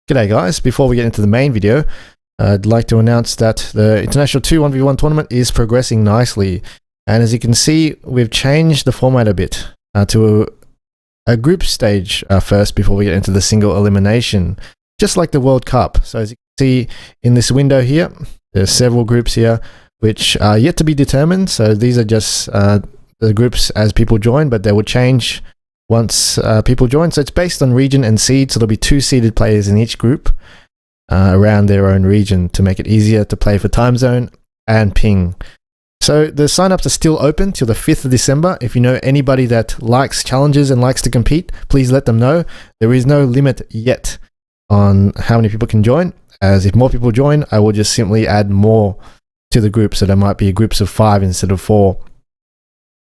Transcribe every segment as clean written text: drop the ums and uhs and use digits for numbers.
G'day guys, before we get into the main video, I'd like to announce that the International 2 1v1 tournament is progressing nicely. And as you can see, we've changed the format a bit to a group stage first before we get into the single elimination, just like the World Cup. So as you can see in this window here, there's several groups here which are yet to be determined. So these are just the groups as people join, but they will change once people join. So it's based on region and seed, so there'll be 2 seeded players in each group around their own region to make it easier to play for time zone and ping. So the sign-ups are still open till the 5th of December. If you know anybody that likes challenges and likes to compete, please let them know. There is no limit yet on how many people can join, as if more people join, I will just simply add more to the group, so there might be groups of 5 instead of 4.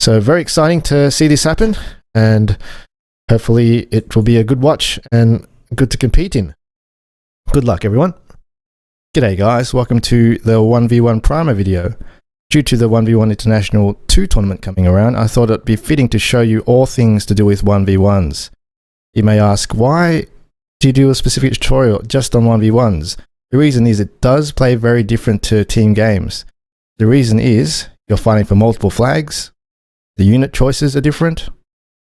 So very exciting to see this happen, and hopefully it will be a good watch and good to compete in. Good luck everyone. G'day guys, welcome to the 1v1 primer video. Due to the 1v1 International 2 tournament coming around, I thought it'd be fitting to show you all things to do with 1v1s. You may ask, why do you do a specific tutorial just on 1v1s? The reason is it does play very different to team games. The reason is you're fighting for multiple flags, the unit choices are different.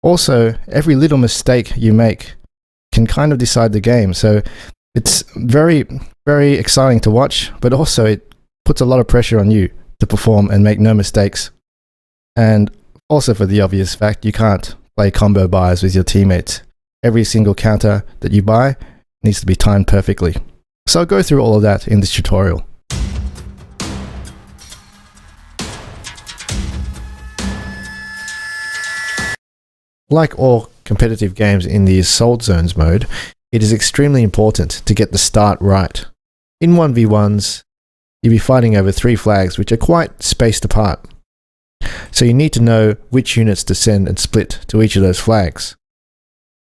Also, every little mistake you make can kind of decide the game. So it's very, very exciting to watch, but also it puts a lot of pressure on you to perform and make no mistakes. And also for the obvious fact, you can't play combo buys with your teammates. Every single counter that you buy needs to be timed perfectly. So I'll go through all of that in this tutorial. Like all competitive games in the Assault Zones mode, it is extremely important to get the start right. In 1v1s, you'll be fighting over 3 flags which are quite spaced apart. So you need to know which units to send and split to each of those flags.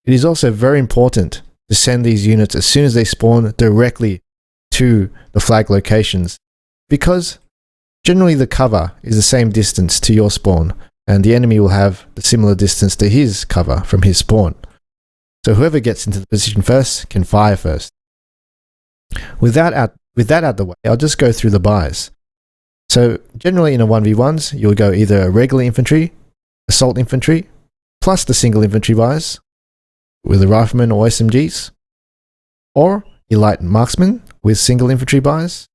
It is also very important to send these units as soon as they spawn directly to the flag locations, because generally the cover is the same distance to your spawn, and the enemy will have the similar distance to his cover from his spawn. So whoever gets into the position first can fire first. With that out the way, I'll just go through the buys. So generally in a 1v1s, you'll go either a regular infantry, assault infantry, plus the single infantry buys with a rifleman or SMGs, or a light marksman with single infantry buys,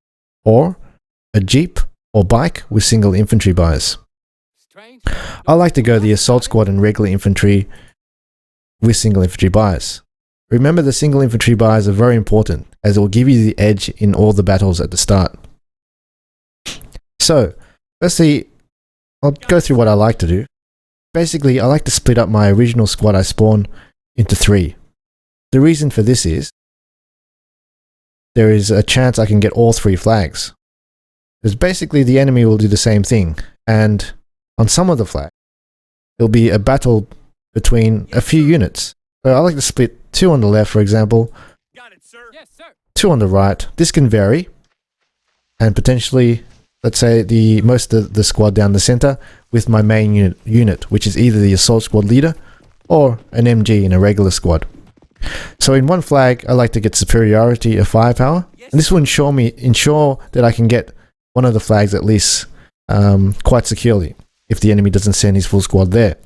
or a jeep or bike with single infantry buys. I like to go the assault squad and regular infantry with single infantry buys. Remember, the single infantry buys are very important, as it will give you the edge in all the battles at the start. So, firstly, I'll go through what I like to do. Basically, I like to split up my original squad I spawn into 3. The reason for this is, there is a chance I can get all 3 flags. Because basically the enemy will do the same thing, and on some of the flags, there'll be a battle between a few units. So I like to split 2 on the left, for example, 2 on the right. This can vary, and potentially, let's say, most of the squad down the center with my main unit, which is either the assault squad leader or an MG in a regular squad. So in one flag, I like to get superiority of firepower, and this will ensure that I can get one of the flags at least quite securely if the enemy doesn't send his full squad there.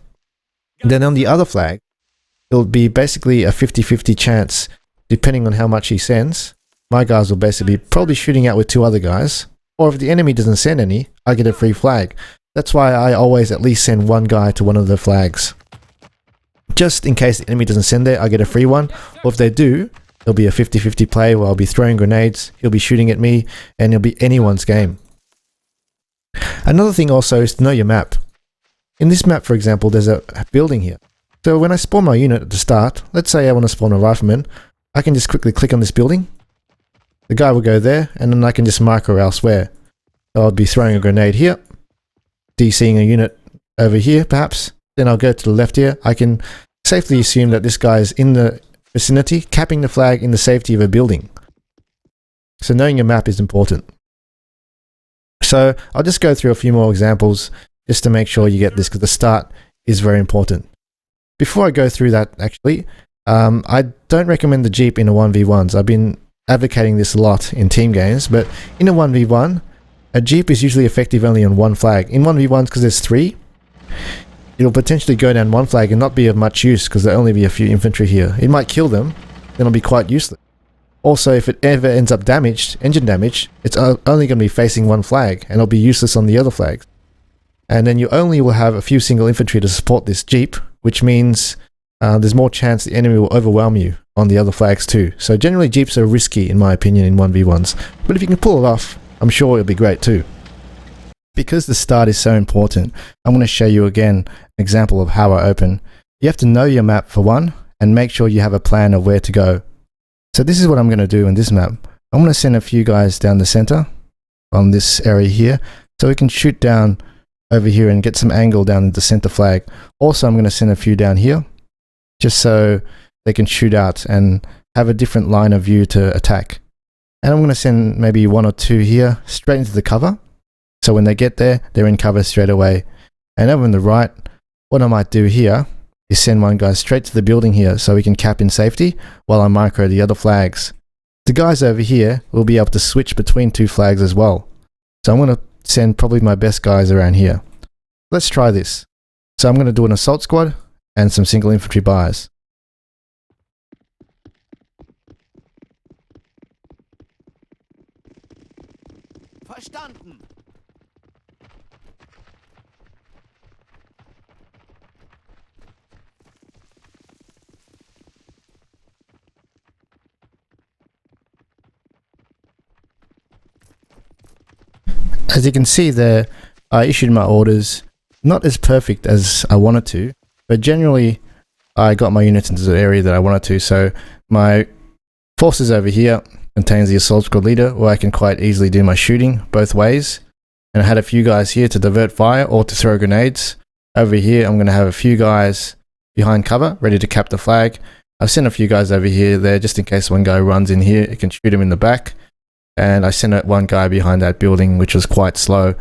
And then on the other flag, it'll be basically a 50-50 chance, depending on how much he sends. My guys will basically probably shooting out with 2 other guys, or if the enemy doesn't send any, I get a free flag. That's why I always at least send 1 guy to one of the flags. Just in case the enemy doesn't send there, I get a free one, or if they do, it'll be a 50-50 play where I'll be throwing grenades, he'll be shooting at me, and it'll be anyone's game. Another thing also is to know your map. In this map, for example, there's a building here. So when I spawn my unit at the start, let's say I want to spawn a rifleman, I can just quickly click on this building. The guy will go there, and then I can just marker elsewhere. So I'll be throwing a grenade here, DCing a unit over here perhaps, then I'll go to the left here. I can safely assume that this guy is in the vicinity, capping the flag in the safety of a building. So knowing your map is important. So I'll just go through a few more examples just to make sure you get this, because the start is very important. Before I go through that, actually, I don't recommend the Jeep in a 1v1s. I've been advocating this a lot in team games, but in a 1v1, a Jeep is usually effective only on one flag. In 1v1s, because there's 3, it'll potentially go down one flag and not be of much use because there'll only be a few infantry here. It might kill them, then it'll be quite useless. Also, if it ever ends up damaged, engine damage, it's only going to be facing one flag and it'll be useless on the other flags. And then you only will have a few single infantry to support this Jeep, which means there's more chance the enemy will overwhelm you on the other flags too. So generally Jeeps are risky in my opinion in 1v1s, but if you can pull it off, I'm sure it'll be great too. Because the start is so important, I'm going to show you again an example of how I open. You have to know your map for one, and make sure you have a plan of where to go. So this is what I'm going to do in this map. I'm going to send a few guys down the center on this area here, so we can shoot down over here and get some angle down the center flag. Also, I'm going to send a few down here, just so they can shoot out and have a different line of view to attack. And I'm going to send maybe 1 or 2 here straight into the cover. So when they get there, they're in cover straight away. And over on the right, what I might do here is send one guy straight to the building here so we can cap in safety while I micro the other flags. The guys over here will be able to switch between 2 flags as well. So I'm going to send probably my best guys around here. Let's try this. So I'm going to do an assault squad and some single infantry buys. Verstanden. As you can see there, I issued my orders, not as perfect as I wanted to, but generally I got my units into the area that I wanted to. So my forces over here contains the assault squad leader, where I can quite easily do my shooting both ways. And I had a few guys here to divert fire or to throw grenades. Over here I'm going to have a few guys behind cover ready to cap the flag. I've sent a few guys over here there just in case one guy runs in here, it can shoot him in the back. And I sent one guy behind that building, which was quite slow.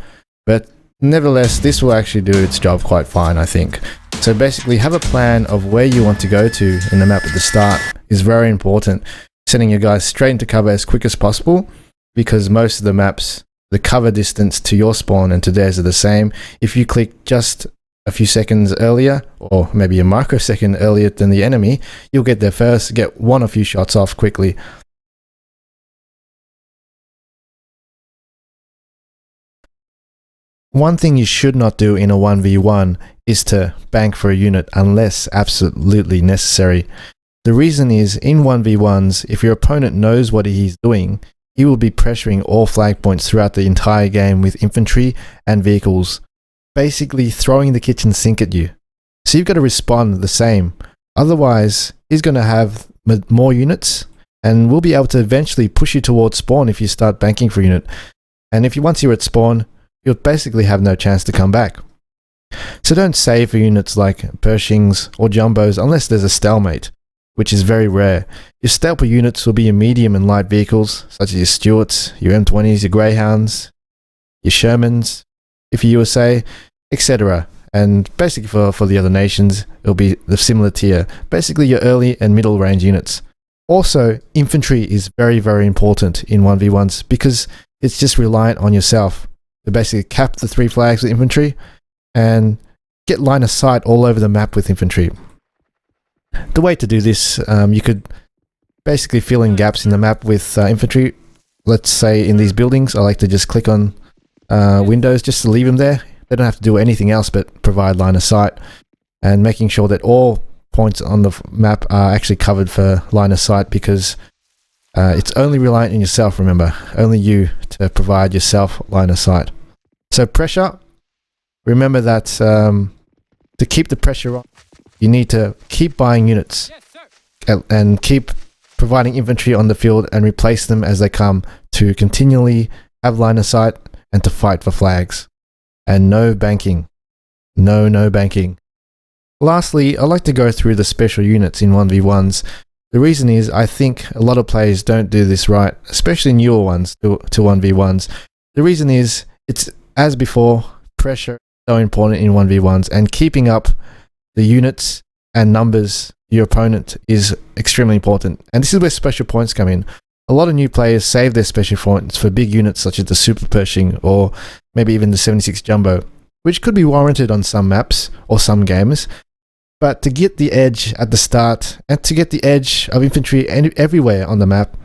But nevertheless, this will actually do its job quite fine, I think. So basically, have a plan of where you want to go to in the map at the start is very important. Sending your guys straight into cover as quick as possible, because most of the maps, the cover distance to your spawn and to theirs are the same. If you click just a few seconds earlier, or maybe a microsecond earlier than the enemy, you'll get there first, get one or few shots off quickly. One thing you should not do in a 1v1 is to bank for a unit unless absolutely necessary. The reason is, in 1v1s, if your opponent knows what he's doing, he will be pressuring all flag points throughout the entire game with infantry and vehicles, basically throwing the kitchen sink at you. So you've got to respond the same. Otherwise, he's going to have more units and will be able to eventually push you towards spawn if you start banking for a unit. And if once you're at spawn, you'll basically have no chance to come back. So don't save for units like Pershings or Jumbos unless there's a stalemate, which is very rare. Your staple units will be your medium and light vehicles, such as your Stuarts, your M20s, your Greyhounds, your Shermans, if you're USA, etc. And basically for the other nations, it'll be the similar tier. Basically your early and middle range units. Also, infantry is very, very important in 1v1s because it's just reliant on yourself to basically cap the 3 flags with infantry and get line of sight all over the map with infantry. The way to do this, you could basically fill in gaps in the map with infantry. Let's say in these buildings, I like to just click on windows just to leave them there. They don't have to do anything else but provide line of sight, and making sure that all points on the map are actually covered for line of sight, because it's only reliant on yourself, remember. Only you to provide yourself line of sight. So pressure, remember that to keep the pressure on, you need to keep buying units and keep providing infantry on the field and replace them as they come, to continually have line of sight and to fight for flags. And no banking. No banking. Lastly, I like to go through the special units in 1v1s. The reason is, I think a lot of players don't do this right, especially newer ones to 1v1s. The reason is, it's as before, pressure is so important in 1v1s, and keeping up the units and numbers your opponent is extremely important. And this is where special points come in. A lot of new players save their special points for big units such as the Super Pershing or maybe even the 76 Jumbo, which could be warranted on some maps or some games. But to get the edge at the start and to get the edge of infantry everywhere on the map,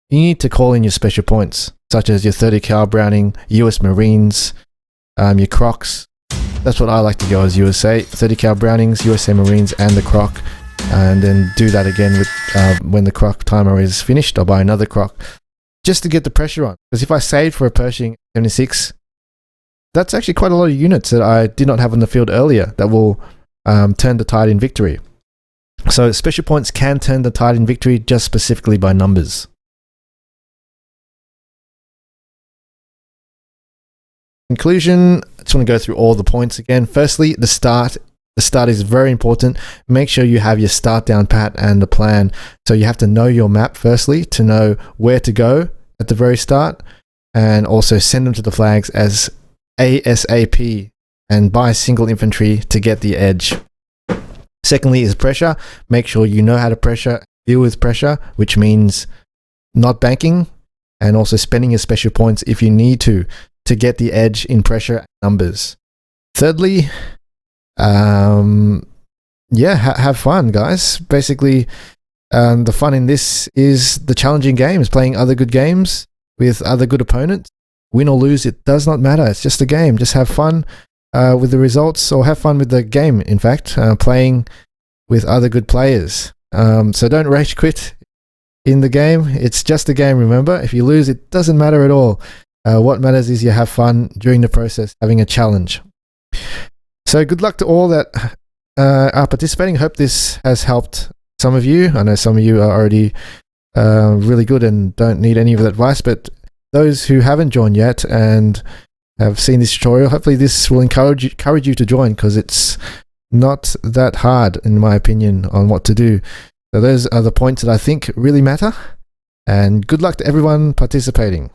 you need to call in your special points, such as your 30 cal Browning, US Marines, your Crocs. That's what I like to go as USA, 30 cal Brownings, USA Marines and the Croc. And then do that again with when the Croc timer is finished. I'll buy another Croc just to get the pressure on. Because if I saved for a Pershing 76, that's actually quite a lot of units that I did not have on the field earlier that will turn the tide in victory. So special points can turn the tide in victory just specifically by numbers. Conclusion, I just want to go through all the points again. Firstly, the start. The start is very important. Make sure you have your start down pat and the plan. So you have to know your map firstly to know where to go at the very start, and also send them to the flags as ASAP and buy single infantry to get the edge. Secondly is pressure. Make sure you know how to deal with pressure, which means not banking and also spending your special points if you need to get the edge in pressure numbers. Thirdly, have fun, guys. Basically, the fun in this is the challenging games, playing other good games with other good opponents. Win or lose, it does not matter. It's just a game. Just have fun with the results, or have fun with the game, in fact, playing with other good players. So don't rage quit in the game. It's just a game, remember. If you lose, it doesn't matter at all. What matters is you have fun during the process, having a challenge. So good luck to all that are participating. Hope this has helped some of you. I know some of you are already really good and don't need any of that advice, but those who haven't joined yet and have seen this tutorial, hopefully this will encourage you to join, because it's not that hard, in my opinion, on what to do. So those are the points that I think really matter, and good luck to everyone participating.